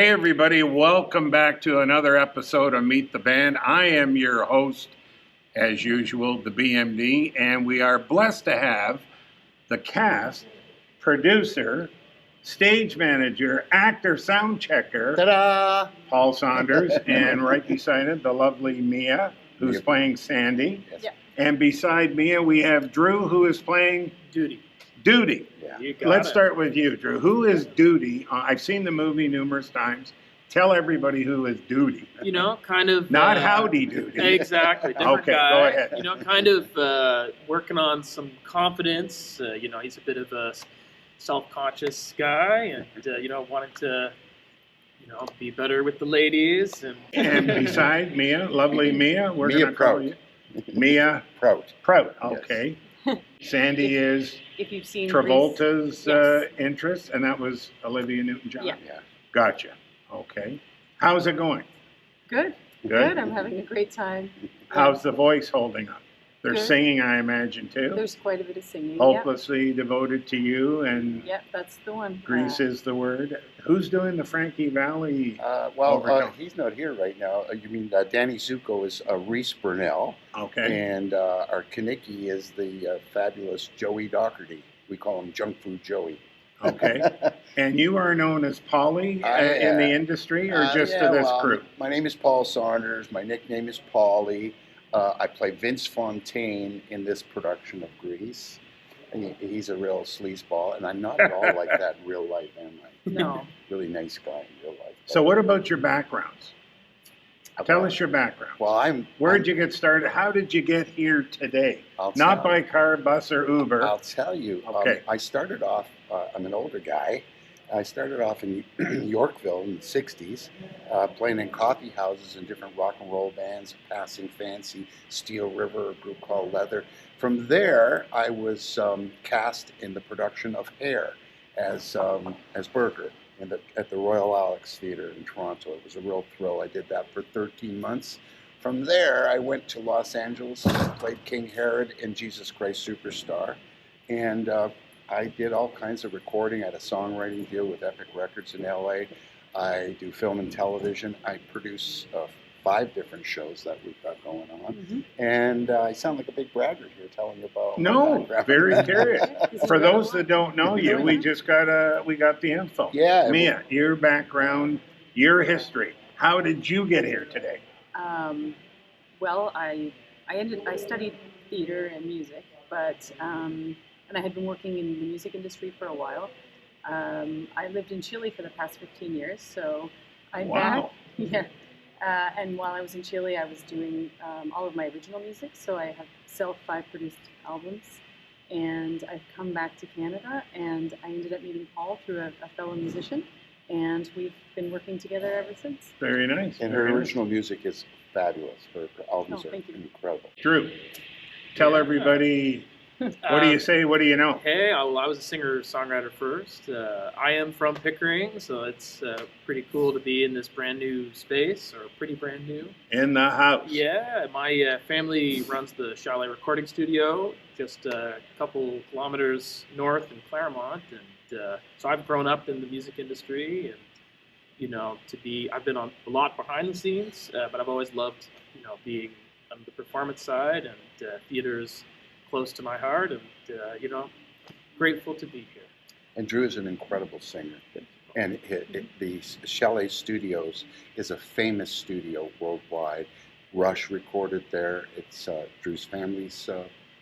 Hey everybody, welcome back to another episode of Meet the Band. I am your host, as usual, the BMD, and we are blessed to have the cast, producer, stage manager, actor, sound checker, Ta-da! Paul Saunders, and right beside it, the lovely Mia, who's playing Sandy. Yes. Yeah. And beside Mia, we have Drew, who is playing Duty. Duty. Yeah. You got Let's it. start with you, Drew. Who is Duty? I've seen the movie numerous times. Tell everybody who is Duty. You know, kind of. Not Howdy Doody. Exactly. Different Okay, guy. go ahead. You know, kind of working on some confidence. You know, he's a bit of a self-conscious guy, and you know, wanting to, you know, be better with the ladies. And beside Mia, lovely Mia, we're Mia going to call Prout. you Mia Proud. Prout. Okay. Sandy is If you've seen Travolta's Yes. interest, and that was Olivia Newton-John. Yeah. Yeah. Gotcha. Okay. How's it going? Good. Good. I'm having a great time. How's the voice holding up? There's Good. singing, I imagine, too. There's quite a bit of singing. Hopelessly devoted to you, and Yeah, that's the one. Grease is the word. Who's doing the Frankie Valley? Overtone. He's not here right now. You mean Danny Zuko is Reese Burnell, Okay. and our Kaniki is the fabulous Joey Doherty. We call him Junk Food Joey. Okay. And you are known as Polly in the industry, or just to this crew? My name is Paul Saunders. My nickname is Paulie. I play Vince Fontaine in this production of Grease. And he's a real sleazeball, and I'm not at all like that in real life, am I? No. Really nice guy in real life. So what about your backgrounds? Tell us your background. Well, Where'd you get started? How did you get here today? I'll Not tell- by car, bus, or Uber. I'll tell you. Okay. I started off, I'm an older guy. I started off in Yorkville in the 60s, playing in coffee houses and different rock and roll bands, Passing Fancy, Steel River, a group called Leather. From there, I was cast in the production of Hair as Burger at the Royal Alex Theatre in Toronto. It was a real thrill. I did that for 13 months. From there, I went to Los Angeles, played King Herod in Jesus Christ Superstar, and I did all kinds of recording. I had a songwriting deal with Epic Records in LA. I do film and television. I produce 5 different shows that we've got going on. Mm-hmm. And I sound like a big braggart here telling you about my No, background. very curious. For those that don't know you, we got the info. Yeah. Mia, your background, your history. How did you get here today? Well, I studied theater and music, but and I had been working in the music industry for a while. I lived in Chile for the past 15 years, so I'm Wow. back. Yeah. And while I was in Chile, I was doing all of my original music, so I have 5 produced albums. And I've come back to Canada, and I ended up meeting Paul through a fellow musician, and we've been working together ever since. Very nice. And her very nice. original music is fabulous. Her albums Oh, are thank you. incredible. Drew, tell everybody, what do you say, what do you know? Hey, I was a singer-songwriter first. I am from Pickering, so it's pretty cool to be in this brand new space, or pretty brand new. In the house. Yeah, my family runs the Chalet Recording Studio, just a couple kilometers north in Claremont, and so I've grown up in the music industry, and you know, I've been on a lot behind the scenes, but I've always loved, you know, being on the performance side, and theater's close to my heart, and you know, grateful to be here. And Drew is an incredible singer. And the Chalet Studios is a famous studio worldwide. Rush recorded there. It's Drew's family's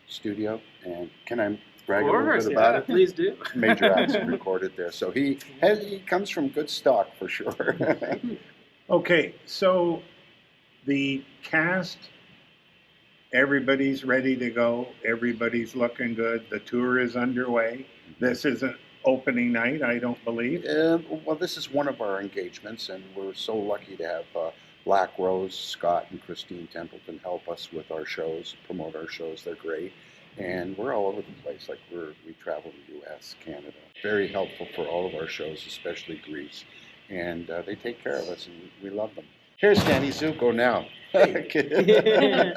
studio. And can I brag a little bit about it? Please do. Major acts recorded there. So he comes from good stock for sure. Okay, so the cast, everybody's ready to go. Everybody's looking good. The tour is underway. This isn't opening night, I don't believe. Well, this is one of our engagements, and we're so lucky to have Blackrose, Scott, and Christine Templeton help us with our shows, promote our shows. They're great. And we're all over the place. Like we travel the U.S., Canada. Very helpful for all of our shows, especially Grease. And they take care of us, and we love them. Here's Danny Zuko now. Hello.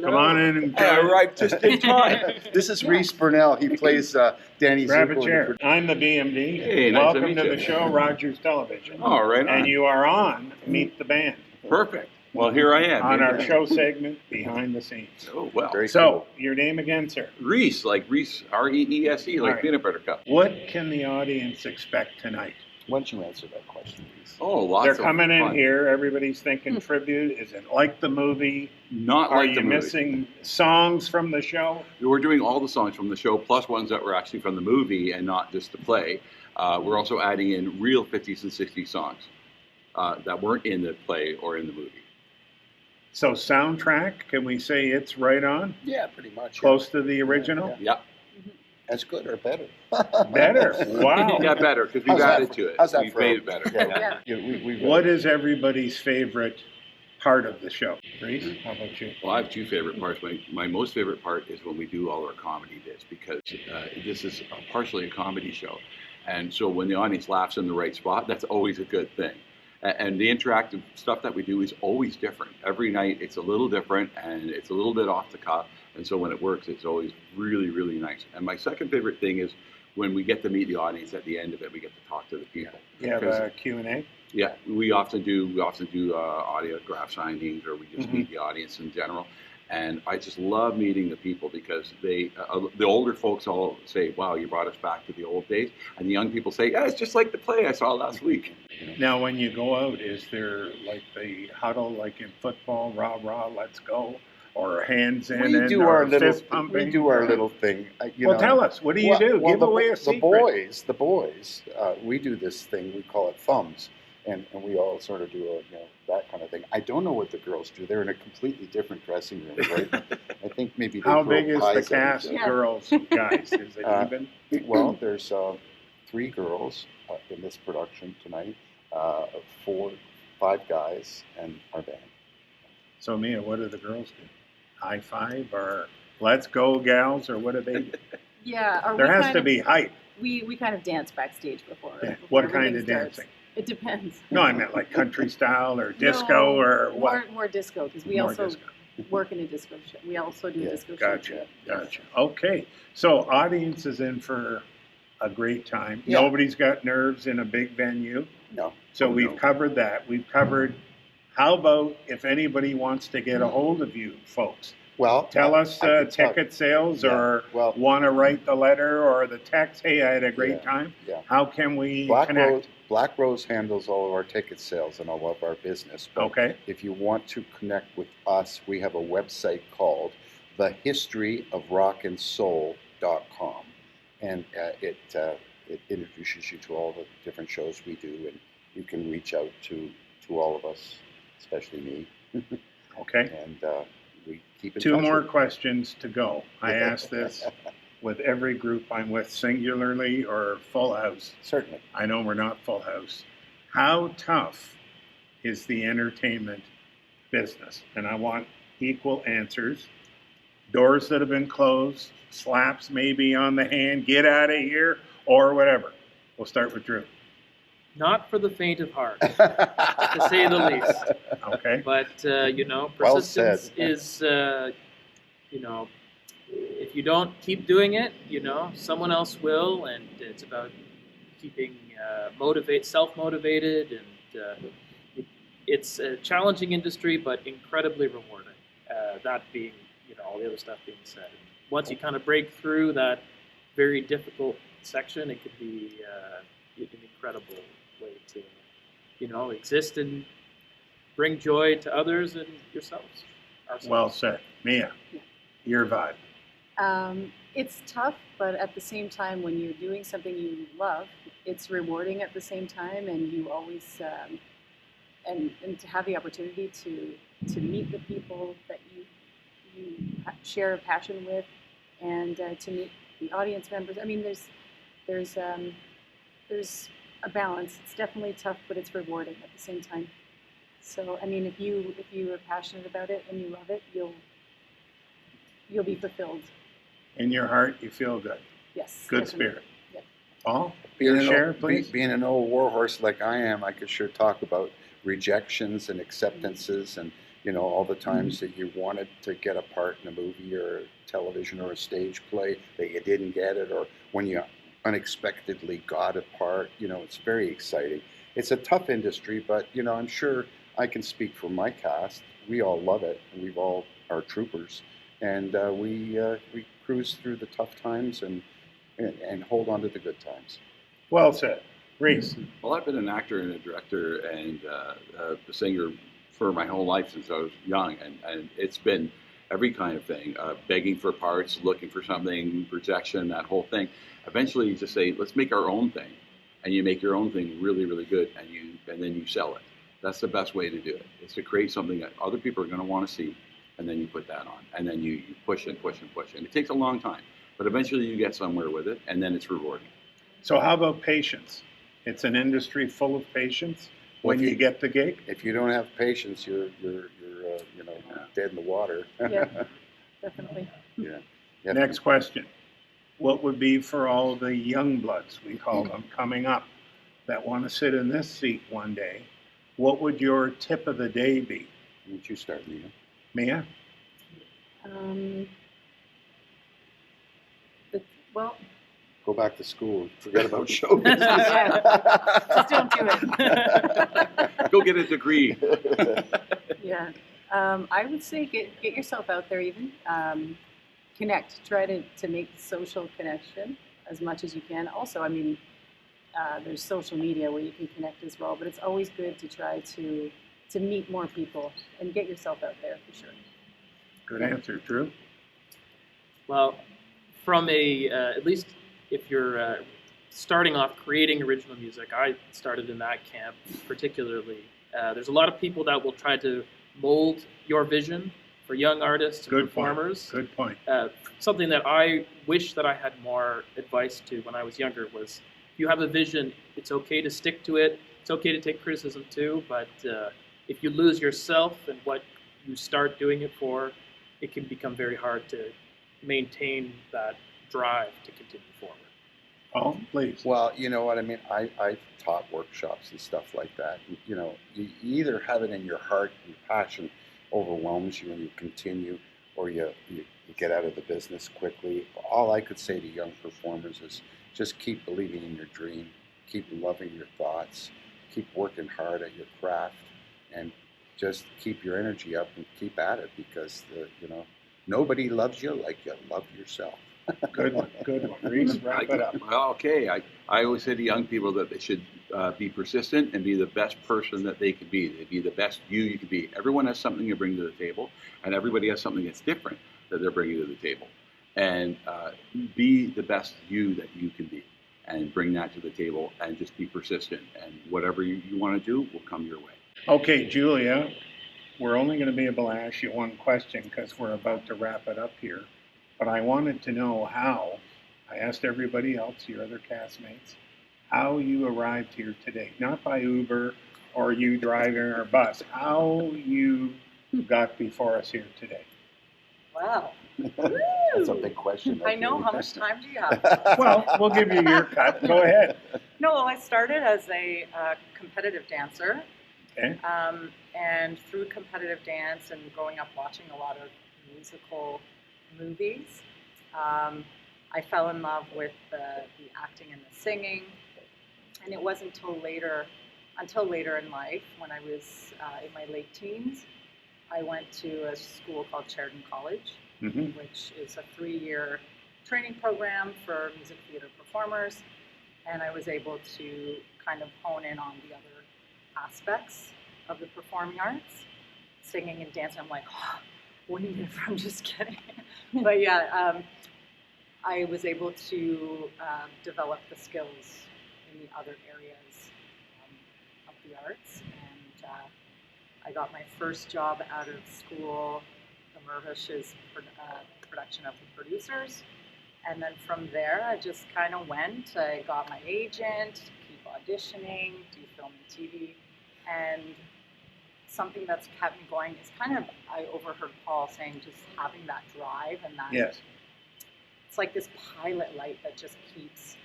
Come on in and I arrived just in time. This is Yeah. Reese Burnell. He plays Danny grab a Zuko. chair. I'm the BMD. Hey, nice to Welcome meet to you. the show, Rogers Television. All right, And on. you are on Meet the Band, Perfect. Well, here I am. on our show segment, Behind the Scenes. Oh, well. Very So, cool. your name again, sir? Reese, like Reese, R-E-E-S-E, like All right. peanut butter cup. What can the audience expect tonight? Why don't you answer that question, Reese? Oh, lots They're of coming in fun. here, everybody's thinking tribute. Is it like the movie? Not Are like you the movie. missing songs from the show? We're doing all the songs from the show, plus ones that were actually from the movie and not just the play. We're also adding in real 50s and 60s songs that weren't in the play or in the movie. So, soundtrack, can we say it's right on? Yeah, pretty much. Close to the original? Yeah, As good or better? Better. Wow. yeah, better because How's we've that added for- to it. how's that We've for- made it better. Yeah. Yeah. We What is everybody's favorite part of the show? Reese, how about you? Well, I have two favorite parts. My most favorite part is when we do all our comedy bits because this is partially a comedy show. And so when the audience laughs in the right spot, that's always a good thing. And the interactive stuff that we do is always different. Every night it's a little different and it's a little bit off the cuff. And so when it works, it's always really, really nice. And my second favorite thing is when we get to meet the audience at the end of it, we get to talk to the people. You have a Q&A? Yeah, we often do autograph signings, or we just meet the audience in general. And I just love meeting the people because the older folks all say, "Wow, you brought us back to the old days," and the young people say, "Yeah, it's just like the play I saw last week." Now, when you go out, is there like the huddle, like in football, rah, rah, let's go, or hands in We and do or our little. fist pumping? We do our little thing. Well, tell us, what do you do? Give away a secret. The boys. We do this thing. We call it thumbs, and we all sort of do that kind of thing. I don't know what the girls do. They're in a completely different dressing room, right? I think maybe they How throw big is the pies at cast, each Yeah. girls, guys? Is it even? other. Well, there's 3 girls in this production tonight, 5 guys, and our band. So, Mia, what do the girls do? High five or let's go, gals, or what do they do? Yeah. Or There we has kind to of- be hype. We kind of dance backstage before. Yeah. before What kind everything of starts. dancing? It depends. No, I meant like country style or disco No, or what? More disco, because we More also disco. work in a disco show. We also do Yeah, disco Gotcha, shows. gotcha. Okay, so audience is in for a great time. Yeah. Nobody's got nerves in a big venue. No. So Oh, we've no. covered that. We've covered, how about if anybody wants to get a hold of you folks? Well, Tell us I can tell- ticket sales Yeah, or well, want to write the letter or the text, hey, I had a great Yeah, time. yeah. How can we connect? Blackrose handles all of our ticket sales and all of our business. But Okay, if you want to connect with us, we have a website called thehistoryofrockandsoul.com. And it introduces you to all the different shows we do, and you can reach out to all of us, especially me. okay. And we keep in Two touch more with- questions to go. I ask this with every group I'm with, singularly or full house. Certainly. I know we're not full house. How tough is the entertainment business? And I want equal answers. Doors that have been closed, slaps maybe on the hand, get out of here, or whatever. We'll start with Drew. Not for the faint of heart, to say the least. Okay. But Well persistence said. is, if you don't keep doing it, someone else will, and it's about keeping self-motivated, and it's a challenging industry, but incredibly rewarding. That being, all the other stuff being said. Once you kind of break through that very difficult section, it could be an incredible way to, exist and bring joy to others and yourselves. Ourselves. Well said. Mia, your vibe. It's tough, but at the same time, when you're doing something you love, it's rewarding at the same time, and you always and to have the opportunity to meet the people that you share a passion with, and to meet the audience members. I mean, there's a balance. It's definitely tough, but it's rewarding at the same time. So, I mean, if you are passionate about it and you love it, you'll be fulfilled. In your heart, you feel good. Yes. Good definitely. spirit. Yep. Paul, Being your an, share, old, please. being an old warhorse like I am, I could sure talk about rejections and acceptances, and all the times that you wanted to get a part in a movie or television or a stage play that you didn't get it, or when you unexpectedly got a part. It's very exciting. It's a tough industry, but I'm sure I can speak for my cast. We all love it, and we've all are troopers, and we cruise through the tough times and hold on to the good times. Well said. Reese. Well, I've been an actor and a director and a singer for my whole life since I was young, and it's been every kind of thing, begging for parts, looking for something, rejection, that whole thing. Eventually, you just say, let's make our own thing, and you make your own thing really, really good, and then you sell it. That's the best way to do it, is to create something that other people are going to want to see, and then you put that on, and then you push and push and push. And it takes a long time, but eventually you get somewhere with it, and then it's rewarding. So how about patience? It's an industry full of patience when you get the gig. If you don't have patience, you're dead in the water. Yeah, definitely. Yeah. Next question. What would be for all the young bloods, we call them, coming up that want to sit in this seat one day? What would your tip of the day be? Why don't you start, Mia? Mia? Well, Go back to school. Forget about show business. just don't do it. Go get a degree. Yeah, I would say get yourself out there. Even connect. Try to make social connection as much as you can. Also, I mean, there's social media where you can connect as well. But it's always good to try to meet more people and get yourself out there for sure. Good answer, Drew. Well, from at least if you're starting off creating original music, I started in that camp particularly. There's a lot of people that will try to mold your vision for young artists and performers. Good point. Something that I wish that I had more advice to when I was younger was, if you have a vision, it's okay to stick to it. It's okay to take criticism too, but if you lose yourself and what you start doing it for, it can become very hard to maintain that drive to continue forward. Oh, please. Well, you know what I mean? I've taught workshops and stuff like that. You either have it in your heart and passion overwhelms you and you continue, or you get out of the business quickly. All I could say to young performers is just keep believing in your dream, keep loving your thoughts, keep working hard at your craft, and just keep your energy up and keep at it, because nobody loves you like you love yourself. Good one. Reese, wrap it up. Okay, I always say to young people that they should be persistent and be the best person that they can be. They be the best you can be. Everyone has something to bring to the table, and everybody has something that's different that they're bringing to the table. And be the best you that you can be, and bring that to the table, and just be persistent. And whatever you want to do will come your way. Okay, Julia, we're only going to be able to ask you one question because we're about to wrap it up here. But I wanted to know how, I asked everybody else, your other castmates, how you arrived here today. Not by Uber or you driving our bus, how you got before us here today. Wow. That's a big question. I know. How much time do you have? Well, we'll give you your cut. Go ahead. No, well, I started as a competitive dancer. Okay. And through competitive dance and growing up watching a lot of musical movies, I fell in love with the acting and the singing. And it wasn't until later in life, when I was in my late teens, I went to a school called Sheridan College, which is a 3-year training program for music theater performers. And I was able to kind of hone in on the other aspects of the performing arts, singing and dancing. I'm like, oh, wouldn't it? I'm just kidding. But yeah, I was able to develop the skills in the other areas of the arts. And I got my first job out of school, the Mervish's production of The Producers. And then from there, I just kind of went. I got my agent, keep auditioning, do film and TV. And something that's kept me going is kind of, I overheard Paul saying, just having that drive and that. Yes. It's like this pilot light that just keeps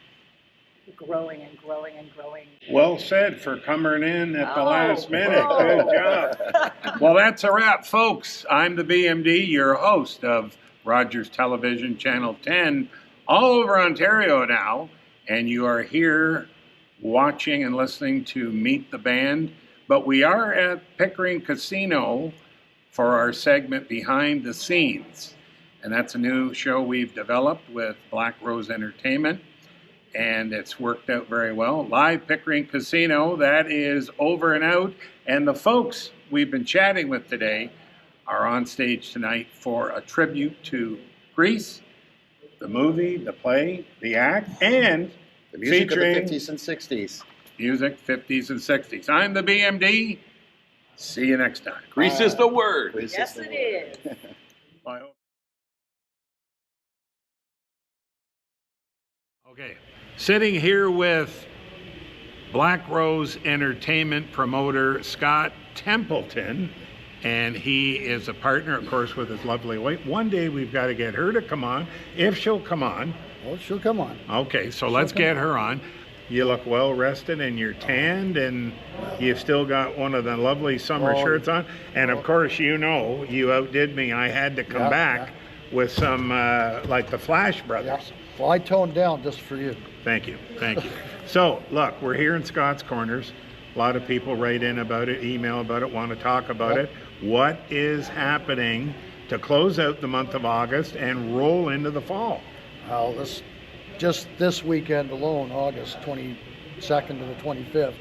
growing and growing and growing. Well said for coming in at the Oh, last minute. oh. Good job. Well, that's a wrap, folks. I'm the BMD, your host of Rogers Television Channel 10, all over Ontario now, and you are here watching and listening to Meet the Band. But we are at Pickering Casino for our segment Behind the Scenes, and that's a new show we've developed with Blackrose Entertainment. And it's worked out very well. Live Pickering Casino, that is over and out. And the folks we've been chatting with today are on stage tonight for a tribute to Grease, the movie, the play, the act, and The music of the featuring 50s and 60s. music 50s and 60s. I'm the BMD. See you next time. Grease is the word. Yes, it is. Bye. Okay, sitting here with Blackrose Entertainment promoter Scott Templeton, and he is a partner, of course, with his lovely wife. One day we've got to get her to come on, if she'll come on. Oh, she'll come on. Okay, so let's get her on. You look well rested and you're tanned, and you've still got one of the lovely summer shirts on. And of course, you know, you outdid me. I had to come back with some, like the Flash Brothers. Well, I toned down just for you. Thank you. Thank you. So, look, we're here in Scott's Corners. A lot of people write in about it, email about it, want to talk about it. What is happening to close out the month of August and roll into the fall? Well, just this weekend alone, August 22nd to the 25th,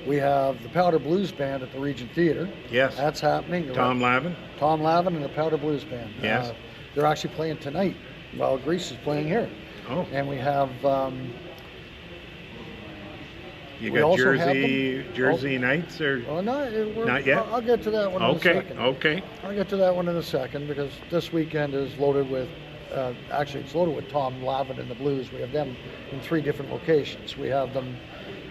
we have the Powder Blues Band at the Regent Theatre. Yes. That's happening. Tom Lavin? Tom Lavin and the Powder Blues Band. Yes. They're actually playing tonight while Grease is playing here. Oh. And we have... You we got also have Jersey Nights or not yet? I'll get to that one in a second. Okay. I'll get to that one in a second because this weekend is loaded with, actually it's loaded with Tom Lavin and the Blues. We have them in 3 different locations. We have them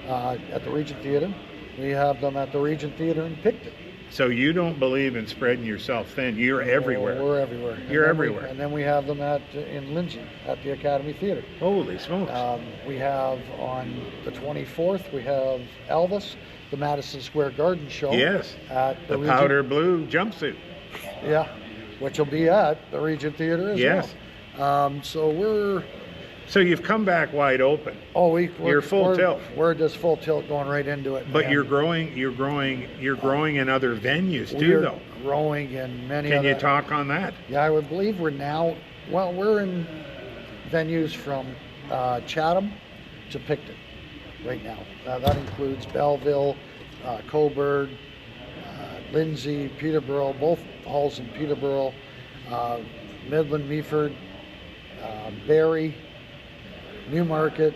at the Regent Theatre. We have them at the Regent Theatre in Picton. So you don't believe in spreading yourself thin. You're everywhere. We're everywhere. You're everywhere. And then we have them in Lindsay at the Academy Theatre. Holy smokes. We have on the 24th, we have Elvis, the Madison Square Garden show. Yes. At the Regent, powder blue jumpsuit. Yeah, which will be at the Regent Theatre as well. So you've come back wide open. Oh, you're full tilt. We're just full tilt going right into it. But you're growing in other venues too, though. Growing in many. Can you talk on that? Yeah, I would believe we're in venues from Chatham to Picton right now. That includes Belleville, Coburg, Lindsay, Peterborough, both halls in Peterborough, Midland, Meaford, Barrie, Newmarket.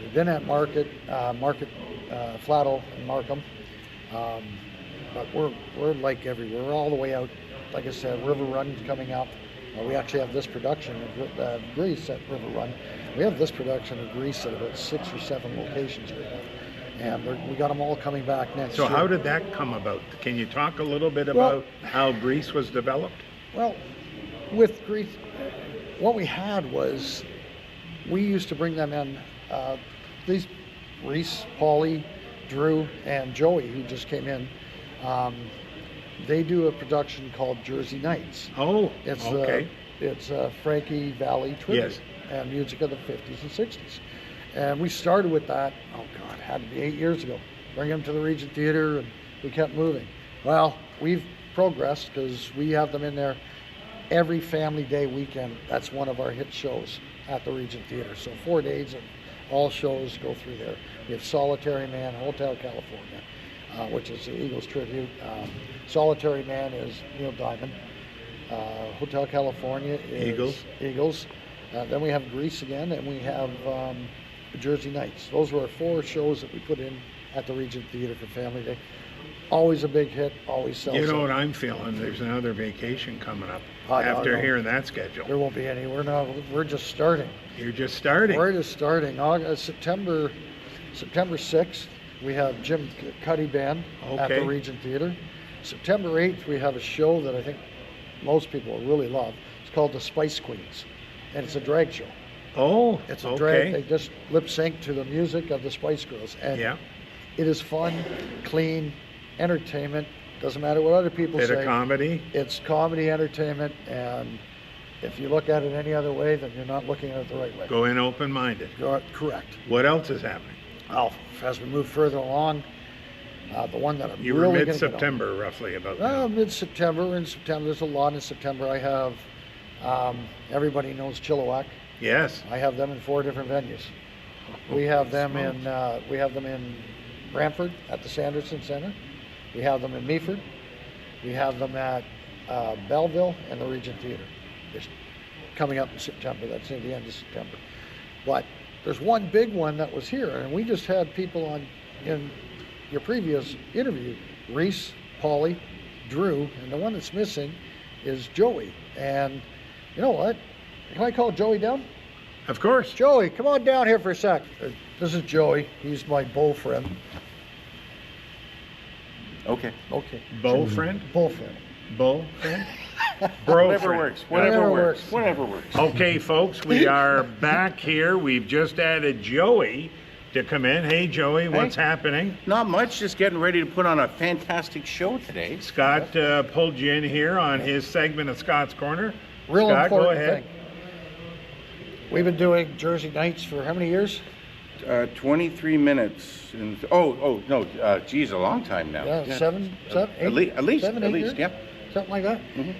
We've been at Market, Flato and Markham, but we're like everywhere. We're all the way out. Like I said, River Run's coming up. We actually have this production of Grease at River Run. We have this production of Grease at about 6 or 7 locations right now, and we got them all coming back next year. So how did that come about? Can you talk a little bit about how Grease was developed? Well, with Grease, what we had was we used to bring them in, these Reese, Paulie, Drew, and Joey, who just came in. They do a production called Jersey Nights. Oh, it's okay. It's Frankie Valli tribute and music of the 50s and 60s. And we started with that, it had to be 8 years ago. Bring them to the Regent Theatre, and we kept moving. Well, we've progressed because we have them in there every Family Day weekend. That's one of our hit shows at the Regent Theatre. So 4 days of all shows go through there. We have Solitary Man, Hotel California, which is the Eagles tribute. Solitary Man is Neil Diamond. Hotel California is Eagles. Then we have Grease again, and we have Jersey Nights. Those were our 4 shows that we put in at the Regent Theatre for Family Day. Always a big hit, always sells. You know what I'm feeling? There's another vacation coming up after hearing that schedule. There won't be any. We're just starting. You're just starting. We're just starting. September 6th, we have Jim Cuddy Band at the Regent Theatre. September 8th, we have a show that I think most people will really love. It's called the Spice Queens, and it's a drag show. Oh, It's a drag. They okay. just lip sync to the music of the Spice Girls. And Yeah, it is fun, clean, entertainment. Doesn't matter what other people bit of say. comedy. It's comedy entertainment, and if you look at it any other way, then you're not looking at it the right way. Go in open-minded. You're correct. What else is happening? Well, as we move further along, the one that I'm You were really gonna get on- mid-September, roughly, about now. Mid-September. In September, there's a lot in September. I have, everybody knows Chilliwack. Yes. I have them in 4 different venues. We have them in Brantford at the Sanderson Center. We have them in Meaford. We have them at Belleville and the Regent Theatre. It's coming up in September. That's near the end of September. But there's one big one that was here, and we just had people on in your previous interview, Reese, Polly, Drew, and the one that's missing is Joey. And you know what? Can I call Joey down? Of course. Joey, come on down here for a sec. This is Joey. He's my beau friend. Okay. Okay. Beau friend? Beau friend. Beau friend? Bro Whatever friend. works. Whatever Whatever works. works. Whatever works. Okay, folks, we are back here. We've just added Joey to come in. Hey, Joey, what's happening? Not much. Just getting ready to put on a fantastic show today. Scott pulled you in here on his segment of Scott's Corner. Real Scott, go important ahead. thing. We've been doing Jersey Nights for how many years? 23 minutes. Geez, a long time now. Yeah, seven, At least, 7, 8 at least, years? yeah. Something like that. Mhm.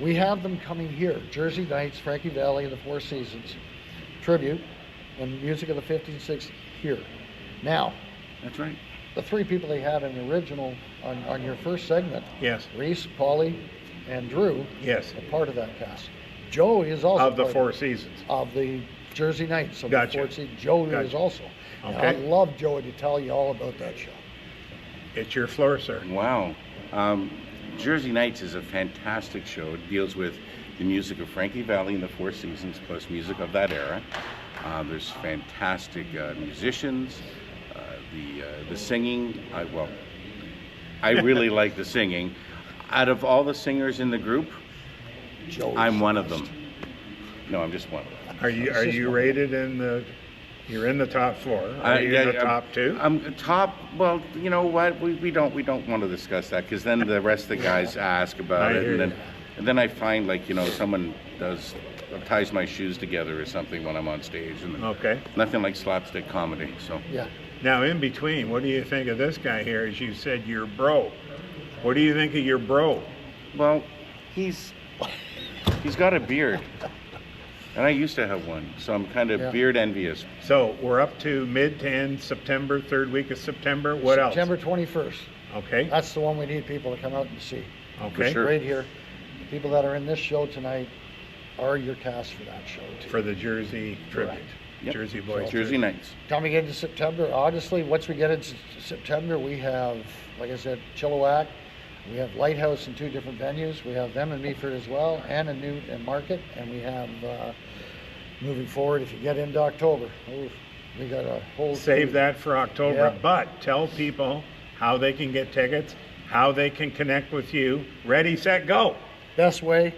We have them coming here. Jersey Nights, Frankie Valli and the Four Seasons, tribute, and music of the 50s and 60s here. Now, That's right. the 3 people they had in the original on your first segment, Yes, Reese, Polly, and Drew, yes. are part of that cast. Joey is also Of the part Four Seasons. of the Jersey Nights. Of Gotcha. the Four Seasons. Joey Gotcha. is also. And Okay. I'd love Joey to tell you all about that show. It's your floor, sir. Wow. Jersey Nights is a fantastic show. It deals with the music of Frankie Valli and the Four Seasons, plus music of that era. There's fantastic musicians. The singing, I really like the singing. Out of all the singers in the group, Joey's I'm one of best. them. No, I'm just one of them. Are you rated in the? You're in the top 4. Are you in the top 2? I'm top. Well, you know what? We don't want to discuss that because then the rest of the guys ask about I it, hear and then I find someone ties my shoes together or something when I'm on stage, and Okay. nothing like slapstick comedy. So Yeah. Now, in between, what do you think of this guy here? As you said, your bro. What do you think of your bro? well, he's got a beard, and I used to have one, so I'm kind of Yeah. beard envious. So we're up to mid to end September, 3rd week of September. What else? September 21st. Okay. That's the one we need people to come out and see. Okay. sure. Right here. The people that are in this show tonight are your cast for that show too. For the Jersey tribute. Correct. Yep. Jersey Boys. Jersey tribute. Nights. Coming into September, honestly, once we get into September, we have, like I said, Chilliwack. We have Lighthouse in 2 different venues. We have them in Meaford as well, and in Newt and Market. And we have, moving forward, if you get into October, we got a whole. Save that for October, Yeah. but tell people how they can get tickets, how they can connect with you. Ready, set, go. Best way,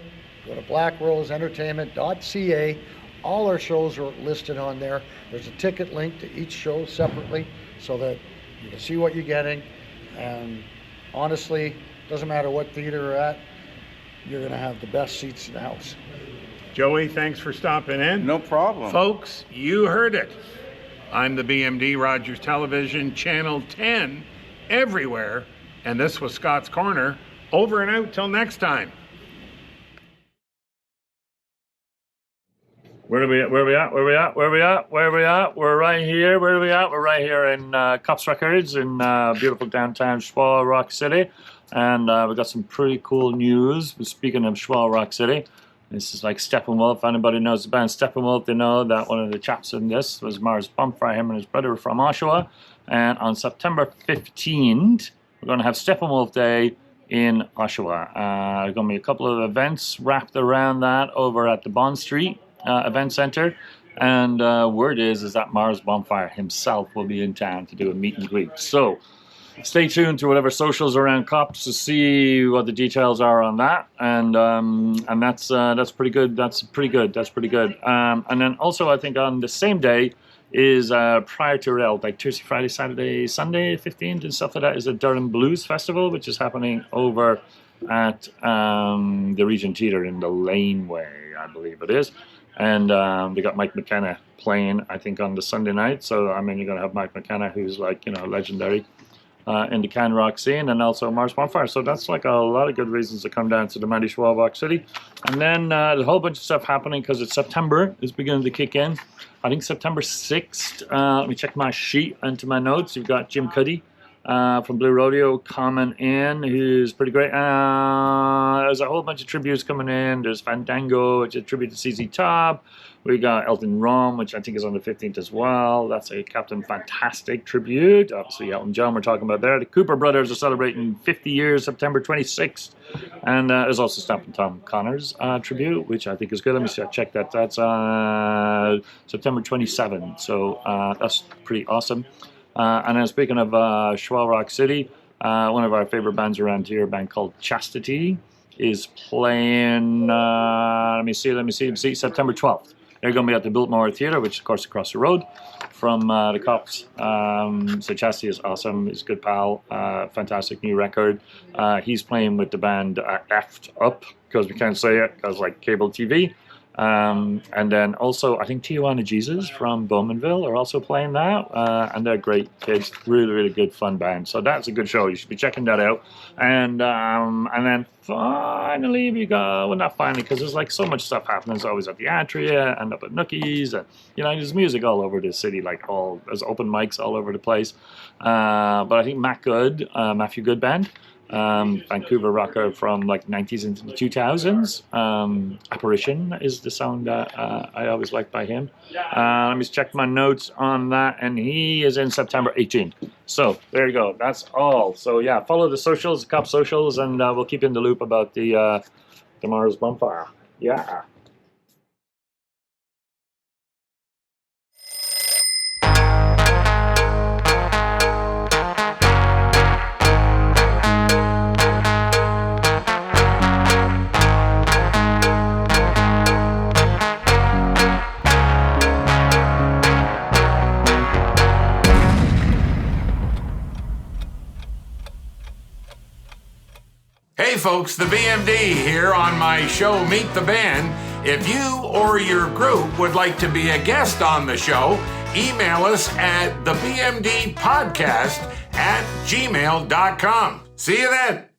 go to blackroseentertainment.ca. All our shows are listed on there. There's a ticket link to each show separately so that you can see what you're getting. And honestly, doesn't matter what theater you're at, you're going to have the best seats in the house. Joey, thanks for stopping in. No problem. Folks, you heard it. I'm the BMD Rogers Television, Channel 10, everywhere. And this was Scott's Corner. Over and out till next time. Where are we at? We're right here. Where are we at? We're right here in Cops Records in beautiful downtown Schwal Rock City. And we got some pretty cool news. Speaking of Schwal Rock City, this is like Steppenwolf. If anybody knows the band Steppenwolf, they know that one of the chaps in this was Mars Bumfry. Him and his brother were from Oshawa. And on September 15th, we're going to have Steppenwolf Day in Oshawa. There's going to be a couple of events wrapped around that over at the Bond Street Event Center. And word is that Mars Bonfire himself will be in town to do a meet and greet. So stay tuned to whatever socials around Cops to see what the details are on that, and that's pretty good. That's pretty good. And then also, I think on the same day is prior to it, like Tuesday, Friday, Saturday, Sunday, 15th and stuff like that, is the Durham Blues Festival, which is happening over at the Regent Theatre in the Laneway, I believe it is. And they got Mike McKenna playing, I think, on the Sunday night. So, I mean, you're going to have Mike McKenna, who's like, legendary in the can rock scene, and also Mars Bonfire. So that's like a lot of good reasons to come down to the mighty Schwab Rock City. And then there's a whole bunch of stuff happening because it's September is beginning to kick in. I think September 6th. Let me check my sheet into my notes. You've got Jim Cuddy from Blue Rodeo coming in, who's pretty great. There's a whole bunch of tributes coming in. There's Fandango, which is a tribute to CZ Top. We got Elton Rom, which I think is on the 15th as well. That's a Captain Fantastic tribute. Obviously, Elton John we're talking about there. The Cooper Brothers are celebrating 50 years, September 26th. And there's also Stampin' Tom Connor's tribute, which I think is good. Let me see, check that. That's September 27th. So that's pretty awesome. And then speaking of Schwab Rock City, one of our favorite bands around here, a band called Chastity, is playing, let me see, September 12th. They're going to be at the Biltmore Theatre, which is, of course, across the road from the Cops. So Chastity is awesome. He's a good pal. Fantastic new record. He's playing with the band Effed Up, because we can't say it, because like cable TV. And then also, I think Tijuana Jesus from Bowmanville are also playing that. And they're great kids. Really, really good, fun band. So that's a good show. You should be checking that out. And then finally, we got, well, not finally, because there's like so much stuff happening. It's always at the Atria and up at Nookies. And, there's music all over the city, there's open mics all over the place. But I think Matthew Good Band, Vancouver rocker from like 90s into the 2000s. Apparition is the song that I always liked by him. Let me check my notes on that, and he is in September 18th. So there you go. That's all. So yeah, follow the socials, the Cop socials, and we'll keep you in the loop about the Mars Bonfire. Yeah. Hey folks, the BMD here on my show Meet the Band. If you or your group would like to be a guest on the show, email us at thebmdpodcast@gmail.com. See you then.